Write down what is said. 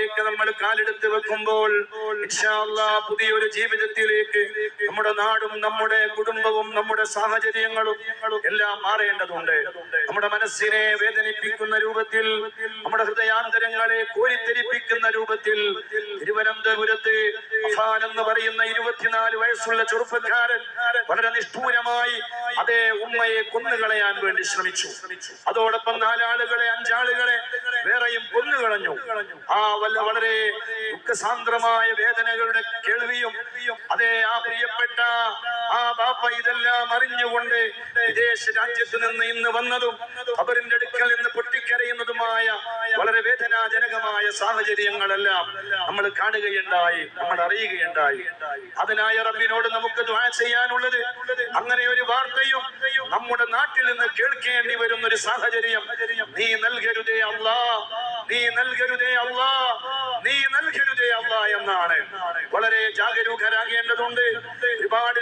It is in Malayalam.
ദുആയിലേക്ക് നമ്മൾ കാലെടുത്ത് വെക്കുമ്പോൾ ഇൻഷാ അല്ലാഹ് പുതിയൊരു ജീവിതത്തിലേക്ക് നമ്മുടെ നാടും നമ്മുടെ കുടുംബവും നമ്മുടെ സാഹചര്യങ്ങളും എല്ലാം മാറേണ്ടതുണ്ട്. നമ്മുടെ മനസ്സിനെ വേദനിപ്പിക്കുന്ന രൂപത്തിൽ, നമ്മുടെ ഹൃദയാന്തരങ്ങളെ കോരിത്തെരിപ്പിക്കുന്ന രൂപത്തിൽ തിരുവനന്തപുരത്ത് അഫാൻ എന്ന് പറയുന്ന 24 വയസ്സുള്ള ചെറുപ്പക്കാരൻ വളരെ നിഷ്ഠൂരമായി അതേ ഉമ്മയെ കൊന്നുകളയാൻ വേണ്ടി ശ്രമിച്ചു. അതോടൊപ്പം 4 ആളുകളെ 5 ആളുകളെ വേറെയും കൊന്നുകളഞ്ഞു. വളരെ ദുഃഖസാന്ദ്രമായ വേദനകളുടെ കേൾവിയും അതേ ആ പ്രിയപ്പെട്ട ആ ബാപ്പ ഇതെല്ലാം അറിഞ്ഞുകൊണ്ട് വിദേശ രാജ്യത്ത് നിന്ന് ഇന്ന് വന്നതും ഖബറിന്റെ അടുക്കൽ നിന്ന് പൊട്ടിക്കരയുന്നതുമായ വളരെ വേദനാജനകമായ സാഹചര്യങ്ങളെല്ലാം നമ്മൾ കാണുകയുണ്ടായി, നമ്മൾ അറിയുകയുണ്ടായി. അതിനായ റബ്ബിനോട് നമുക്ക് ദുആ ചെയ്യാനുള്ളത്, അങ്ങനെ ഒരു വാർത്തയും നമ്മുടെ നാട്ടിൽ നിന്ന് കേൾക്കേണ്ടി വരുന്ന ഒരു സാഹചര്യം നീ നൽകരുതേ അല്ലാ, നീ നൽകരുതേ അല്ലാ, നീ നൽകരുതേ അല്ലാ എന്നാണ്. വളരെ ജാഗരൂകരാകേണ്ടതുണ്ട്. ഒരുപാട്